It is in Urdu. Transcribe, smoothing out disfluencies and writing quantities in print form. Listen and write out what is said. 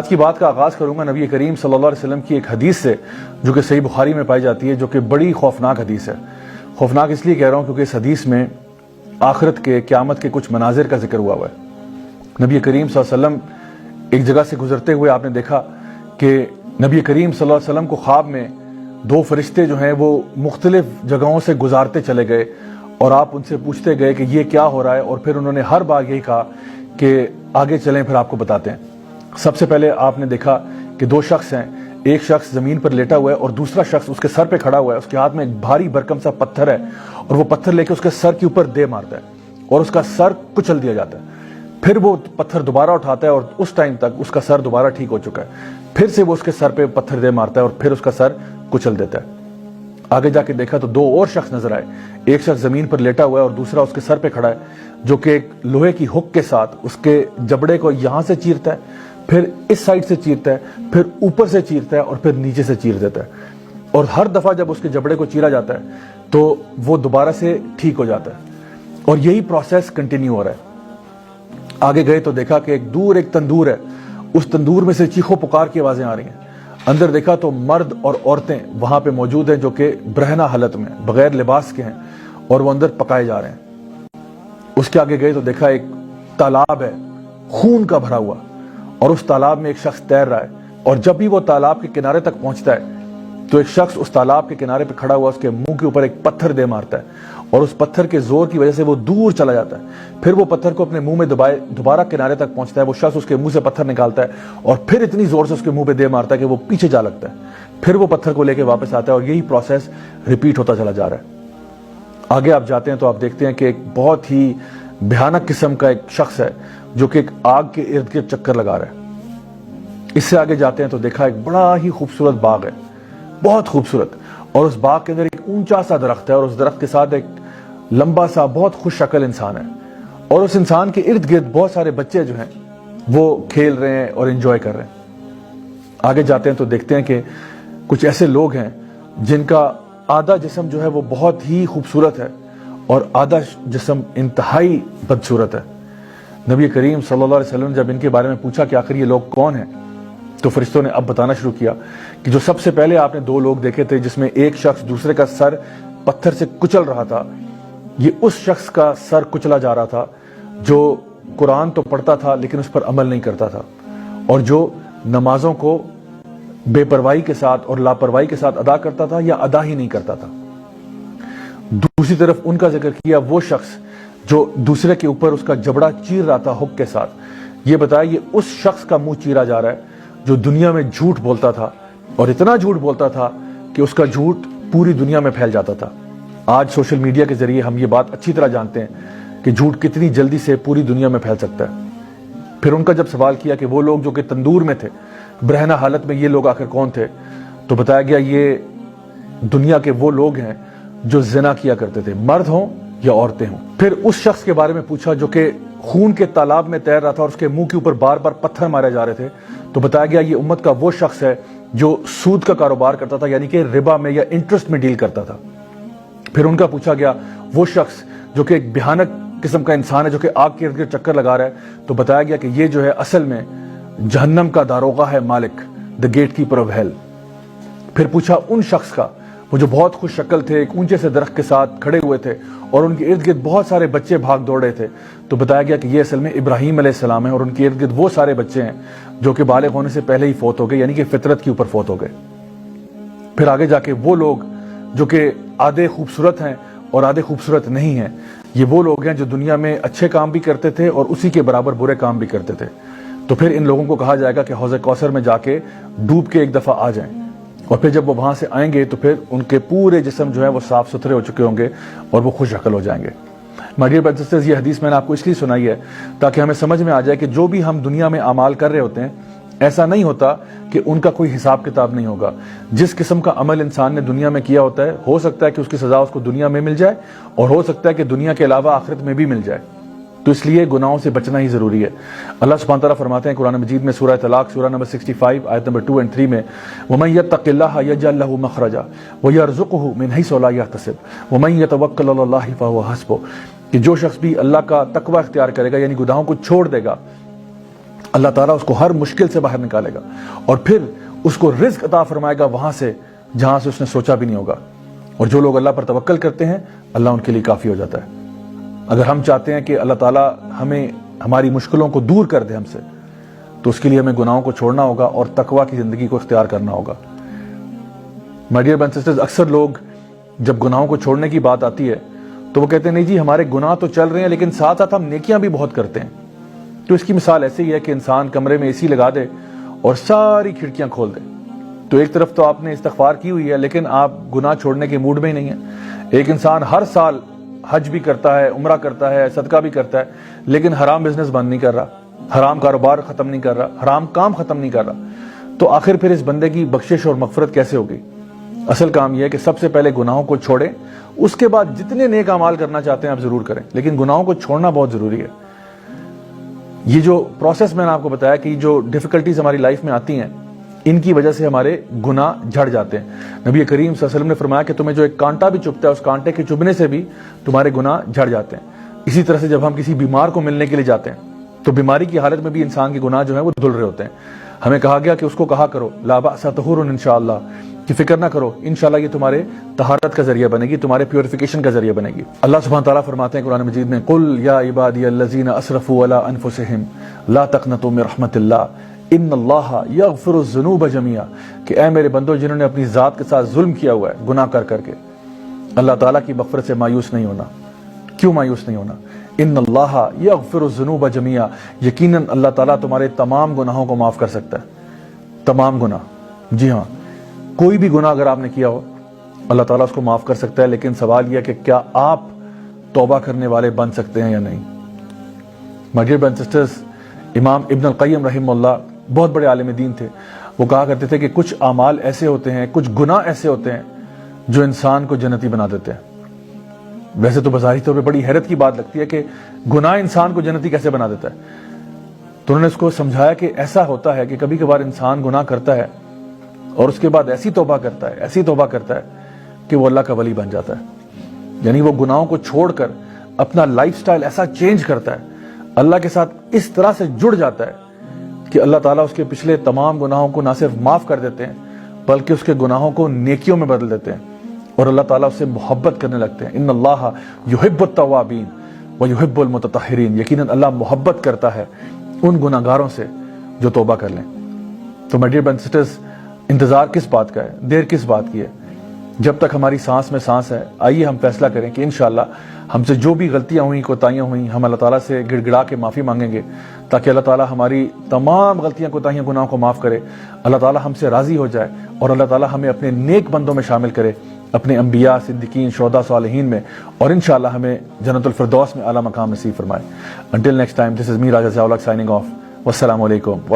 آج کی بات کا آغاز کروں گا نبی کریم صلی اللہ علیہ وسلم کی ایک حدیث سے جو کہ صحیح بخاری میں پائی جاتی ہے، جو کہ بڑی خوفناک حدیث ہے۔ خوفناک اس لیے کہہ رہا ہوں کیونکہ اس حدیث میں آخرت کے، قیامت کے کچھ مناظر کا ذکر ہوا ہے۔ نبی کریم صلی اللہ علیہ وسلم ایک جگہ سے گزرتے ہوئے آپ نے دیکھا کہ نبی کریم صلی اللہ علیہ وسلم کو خواب میں دو فرشتے جو ہیں وہ مختلف جگہوں سے گزارتے چلے گئے اور آپ ان سے پوچھتے گئے کہ یہ کیا ہو رہا ہے، اور پھر انہوں نے ہر بار یہی کہا کہ آگے چلیں پھر آپ کو بتاتے ہیں۔ سب سے پہلے آپ نے دیکھا کہ دو شخص ہیں، ایک شخص زمین پر لیٹا ہوا ہے اور دوسرا شخص اس کے سر پہ کھڑا ہوا ہے، اس کے ہاتھ میں ایک بھاری بھرکم سا پتھر ہے اور وہ پتھر لے کے اس کے سر کے اوپر دے مارتا ہے اور اس کا سر کچل دیا جاتا ہے۔ پھر وہ پتھر دوبارہ اٹھاتا ہے اور اس ٹائم تک اس کا سر دوبارہ ٹھیک ہو چکا ہے، پھر سے وہ اس کے سر پہ پتھر دے مارتا ہے اور پھر اس کا سر کچل دیتا ہے۔ آگے جا کے دیکھا تو دو اور شخص نظر آئے، ایک شخص زمین پر لیٹا ہوا ہے اور دوسرا اس کے سر پہ کھڑا ہے، جو کہ ایک لوہے کی ہک کے ساتھ اس کے جبڑے کو یہاں سے چیرتا ہے، پھر اس سائڈ سے چیرتا ہے، پھر اوپر سے چیرتا ہے اور پھر نیچے سے چیر دیتا ہے، اور ہر دفعہ جب اس کے جبڑے کو چیرا جاتا ہے تو وہ دوبارہ سے ٹھیک ہو جاتا ہے، اور یہی پروسیس کنٹینیو ہو رہا ہے۔ آگے گئے تو دیکھا کہ ایک دور ایک تندور ہے، اس تندور میں سے چیخو پکار کی آوازیں آ رہی ہیں۔ اندر دیکھا تو مرد اور عورتیں وہاں پہ موجود ہیں جو کہ برہنہ حالت میں بغیر لباس کے ہیں اور وہ اندر پکائے جا رہے ہیں۔ اس کے آگے گئے تو دیکھا ایک تالاب ہے خون کا بھرا ہوا، اور اس تالاب میں ایک شخص تیر رہا ہے، اور جب بھی وہ تالاب کے کنارے تک پہنچتا ہے تو ایک شخص اس تالاب کے کنارے پہ کھڑا ہوا اس کے منہ کے اوپر ایک پتھر دے مارتا ہے، اور اس پتھر کے زور کی وجہ سے وہ دور چلا جاتا ہے۔ پھر وہ پتھر کو اپنے منہ میں دبائے دوبارہ کنارے تک پہنچتا ہے، وہ شخص اس کے منہ سے پتھر نکالتا ہے اور پھر اتنی زور سے اس کے منہ پہ دے مارتا ہے کہ وہ پیچھے جا لگتا ہے، پھر وہ پتھر کو لے کے واپس آتا ہے، اور یہی پروسیس ریپیٹ ہوتا چلا جا رہا ہے۔ آگے آپ جاتے ہیں تو آپ دیکھتے ہیں کہ ایک بہت ہی بھیانک قسم کا ایک شخص ہے جو کہ ایک آگ کے ارد گرد چکر لگا رہا ہے۔ اس سے آگے جاتے ہیں تو دیکھا ایک بڑا ہی خوبصورت باغ ہے، بہت خوبصورت، اور اس باغ کے اندر ایک اونچا سا درخت ہے، اور اس درخت کے ساتھ ایک لمبا سا بہت خوش شکل انسان ہے، اور اس انسان کے ارد گرد بہت سارے بچے جو ہیں وہ کھیل رہے ہیں اور انجوائے کر رہے ہیں۔ آگے جاتے ہیں تو دیکھتے ہیں کہ کچھ ایسے لوگ ہیں جن کا آدھا جسم جو ہے وہ بہت ہی خوبصورت ہے اور آدھا جسم انتہائی بدصورت ہے۔ نبی کریم صلی اللہ علیہ وسلم جب ان کے بارے میں پوچھا کہ آخر یہ لوگ کون ہیں تو فرشتوں نے اب بتانا شروع کیا کہ جو سب سے پہلے آپ نے دو لوگ دیکھے تھے جس میں ایک شخص دوسرے کا سر پتھر سے کچل رہا تھا، یہ اس شخص کا سر کچلا جا رہا تھا جو قرآن تو پڑھتا تھا لیکن اس پر عمل نہیں کرتا تھا، اور جو نمازوں کو بے پرواہی کے ساتھ اور لاپرواہی کے ساتھ ادا کرتا تھا یا ادا ہی نہیں کرتا تھا۔ دوسری طرف ان کا ذکر کیا وہ شخص جو دوسرے کے اوپر اس کا جبڑا چیر رہا تھا ہک کے ساتھ۔ یہ بتایا یہ اس شخص کا منہ چیرا جا رہا ہے جو دنیا میں جھوٹ بولتا تھا، اور اتنا جھوٹ بولتا تھا کہ اس کا جھوٹ پوری دنیا میں پھیل جاتا تھا۔ آج سوشل میڈیا کے ذریعے ہم یہ بات اچھی طرح جانتے ہیں کہ جھوٹ کتنی جلدی سے پوری دنیا میں پھیل سکتا ہے۔ پھر ان کا جب سوال کیا کہ وہ لوگ جو کہ تندور میں تھے برہنہ حالت میں، یہ لوگ آخر کون تھے، تو بتایا گیا یہ دنیا کے وہ لوگ ہیں جو زنا کیا کرتے تھے، مرد ہوں یا عورتیں ہوں۔ پھر اس شخص کے بارے میں پوچھا جو کہ خون کے تالاب میں تیر رہا تھا اور اس کے منہ کے اوپر بار بار پتھر مارے جا رہے تھے، تو بتایا گیا یہ امت کا وہ شخص ہے جو سود کا کاروبار کرتا تھا، یعنی کہ ربا میں یا انٹرسٹ میں ڈیل کرتا تھا۔ پھر ان کا پوچھا گیا وہ شخص جو کہ ایک بھیانک قسم کا انسان ہے جو کہ آگ کے ارد گرد چکر لگا رہا ہے، تو بتایا گیا کہ یہ جو ہے اصل میں جہنم کا داروغہ ہے، مالک، دا گیٹ کیپر آف ہیل۔ پھر پوچھا ان شخص کا وہ جو بہت خوش شکل تھے، ایک اونچے سے درخت کے ساتھ کھڑے ہوئے تھے اور ان کے ارد گرد بہت سارے بچے بھاگ دوڑ رہے تھے، تو بتایا گیا کہ یہ اصل میں ابراہیم علیہ السلام ہے، اور ان کے ارد گرد وہ سارے بچے ہیں جو کہ بالغ ہونے سے پہلے ہی فوت ہو گئے، یعنی کہ فطرت کے اوپر فوت ہو گئے۔ پھر آگے جا کے وہ لوگ جو کہ آدھے خوبصورت ہیں اور آدھے خوبصورت نہیں ہیں، یہ وہ لوگ ہیں جو دنیا میں اچھے کام بھی کرتے تھے اور اسی کے برابر برے کام بھی کرتے تھے۔ تو پھر ان لوگوں کو کہا جائے گا کہ حوض کوثر میں جا کے ڈوب کے ایک دفعہ آ جائیں، اور پھر جب وہ وہاں سے آئیں گے تو پھر ان کے پورے جسم جو ہے وہ صاف ستھرے ہو چکے ہوں گے اور وہ خوش شکل ہو جائیں گے۔ مائی ڈیئر برادرز سسٹرز، یہ حدیث میں نے آپ کو اس لیے سنائی ہے تاکہ ہمیں سمجھ میں آ جائے کہ جو بھی ہم دنیا میں اعمال کر رہے ہوتے ہیں، ایسا نہیں ہوتا کہ ان کا کوئی حساب کتاب نہیں ہوگا۔ جس قسم کا عمل انسان نے دنیا میں کیا ہوتا ہے، ہو سکتا ہے کہ اس کی سزا اس کو دنیا میں مل جائے، اور ہو سکتا ہے کہ دنیا کے علاوہ آخرت میں بھی مل جائے، تو اس لیے گناہوں سے بچنا ہی ضروری ہے۔ اللہ سبحانہ تعالیٰ فرماتے ہیں قرآن مجید میں سورہ طلاق سورہ نمبر 65 آیت نمبر 2 اور 3 میں وَمَن يَتَّقِ اللَّهَ يَجْعَل لَّهُ مَخْرَجًا وَيَرْزُقْهُ مِنْ حَيْثُ لَا يَحْتَسِبُ وَمَن يَتَوَكَّلْ عَلَى اللَّهِ فَهُوَ حَسْبُهُ، کہ جو شخص بھی اللہ کا تقوی اختیار کرے گا، یعنی گناہوں کو چھوڑ دے گا اللہ تعالیٰ اس کو ہر مشکل سے باہر نکالے گا اور پھر اس کو رزق عطا فرمائے گا وہاں سے جہاں سے اس نے سوچا بھی نہیں ہوگا. اور جو لوگ اللہ پر توکل کرتے ہیں اللہ ان کے لیے کافی ہو جاتا ہے. اگر ہم چاہتے ہیں کہ اللہ تعالیٰ ہمیں ہماری مشکلوں کو دور کر دے ہم سے, تو اس کے لیے ہمیں گناہوں کو چھوڑنا ہوگا اور تقویٰ کی زندگی کو اختیار کرنا ہوگا. My dear brothers and sisters, اکثر لوگ جب گناہوں کو چھوڑنے کی بات آتی ہے تو وہ کہتے ہیں نہیں جی ہمارے گناہ تو چل رہے ہیں لیکن ساتھ ساتھ ہم نیکیاں بھی بہت کرتے ہیں. تو اس کی مثال ایسے ہی ہے کہ انسان کمرے میں اے سی لگا دے اور ساری کھڑکیاں کھول دے. تو ایک طرف تو آپ نے استغفار کی ہوئی ہے لیکن آپ گناہ چھوڑنے کے موڈ میں ہی نہیں ہیں. ایک انسان ہر سال حج بھی کرتا ہے, عمرہ کرتا ہے, صدقہ بھی کرتا ہے, لیکن حرام بزنس بند نہیں کر رہا, حرام کاروبار ختم نہیں کر رہا, حرام کام ختم نہیں کر رہا. تو آخر پھر اس بندے کی بخشش اور مغفرت کیسے ہوگی؟ اصل کام یہ ہے کہ سب سے پہلے گناہوں کو چھوڑیں, اس کے بعد جتنے نیک اعمال کرنا چاہتے ہیں آپ ضرور کریں, لیکن گناہوں کو چھوڑنا بہت ضروری ہے. یہ جو پروسیس میں نے آپ کو بتایا کہ جو ڈیفیکلٹیز ہماری لائف میں آتی ہیں ان کی وجہ سے ہمارے گناہ جھڑ جاتے ہیں. نبی کریم صلی اللہ علیہ وسلم نے فرمایا کہ تمہیں جو ایک کانٹا بھی چبھتا ہے اس کانٹے کے چبھنے سے بھی تمہارے گناہ جھڑ جاتے ہیں. اسی طرح سے جب ہم کسی بیمار کو ملنے کے لیے جاتے ہیں تو بیماری کی حالت میں بھی انسان کے گناہ جو ہیں وہ دھل رہے ہوتے ہیں. ہمیں کہا گیا کہ اس کو کہا کرو لا بأس طہور انشاءاللہ, کہ فکر نہ کرو انشاءاللہ یہ تمہارے طہارت کا ذریعہ بنے گی, تمہارے پیوریفیکیشن کا ذریعہ بنے گی. اللہ سبحانہ تعالیٰ فرماتے ہیں قرآن مجید میں قل یا عبادی الذین اسرفوا علی انفسہم لا تقنطوا من رحمت اللہ ان اللہ یغفر الذنوب جميعا, کہ اے میرے بندو جنہوں نے اپنی ذات کے ساتھ ظلم کیا ہوا ہے گناہ کر کر کے, اللہ تعالیٰ کی مغفرت سے مایوس نہیں ہونا. کیوں مایوس نہیں ہونا؟ ان اللہ یغفر الذنوب جميعا, یقیناً اللہ تعالیٰ تمہارے تمام گناہوں کو معاف کر سکتا ہے. تمام گناہ, جی ہاں, کوئی بھی گناہ اگر آپ نے کیا ہو اللہ تعالیٰ اس کو معاف کر سکتا ہے. لیکن سوال یہ ہے کہ کیا آپ توبہ کرنے والے بن سکتے ہیں یا نہیں؟ My dear brothers and sisters, امام ابن القیم رحمہ اللہ بہت بڑے عالم دین تھے. وہ کہا کرتے تھے کہ کچھ اعمال ایسے ہوتے ہیں, کچھ گناہ ایسے ہوتے ہیں جو انسان کو جنتی بنا دیتے ہیں. ویسے تو بظاہری طور پہ بڑی حیرت کی بات لگتی ہے کہ گناہ انسان کو جنتی کیسے بنا دیتا ہے. تو انہوں نے اس کو سمجھایا کہ ایسا ہوتا ہے کہ کبھی کبھار انسان گناہ کرتا ہے اور اس کے بعد ایسی توبہ کرتا ہے کہ وہ اللہ کا ولی بن جاتا ہے. یعنی وہ گناہوں کو چھوڑ کر اپنا لائف سٹائل ایسا چینج کرتا ہے, اللہ کے ساتھ اس طرح سے جڑ جاتا ہے کہ اللہ تعالیٰ اس کے پچھلے تمام گناہوں کو نہ صرف معاف کر دیتے ہیں بلکہ اس کے گناہوں کو نیکیوں میں بدل دیتے ہیں اور اللہ تعالیٰ اس سے محبت کرنے لگتے ہیں. ان اللہ یحب التوابین ویحب المتطہرین, یقیناً اللہ محبت کرتا ہے ان گناہگاروں سے جو توبہ کر لیں. تو my dear brothers and sisters, انتظار کس بات کا ہے, دیر کس بات کی ہے؟ جب تک ہماری سانس میں سانس ہے آئیے ہم فیصلہ کریں کہ انشاءاللہ ہم سے جو بھی غلطیاں ہوئیں, کوتاہیاں ہوئیں, ہم اللہ تعالیٰ سے گڑ گڑا کے معافی مانگیں گے تاکہ اللہ تعالیٰ ہماری تمام غلطیاں, کوتاہیاں, گناہوں کو معاف کرے. اللہ تعالیٰ ہم سے راضی ہو جائے اور اللہ تعالیٰ ہمیں اپنے نیک بندوں میں شامل کرے, اپنے انبیاء, صدیقین, شہداء, صالحین میں, اور انشاءاللہ ہمیں جنت الفردوس میں اعلیٰ مقام نصیب فرمائے. Until next time, this is me Raja Ziaul Haq signing off. والسلام علیکم.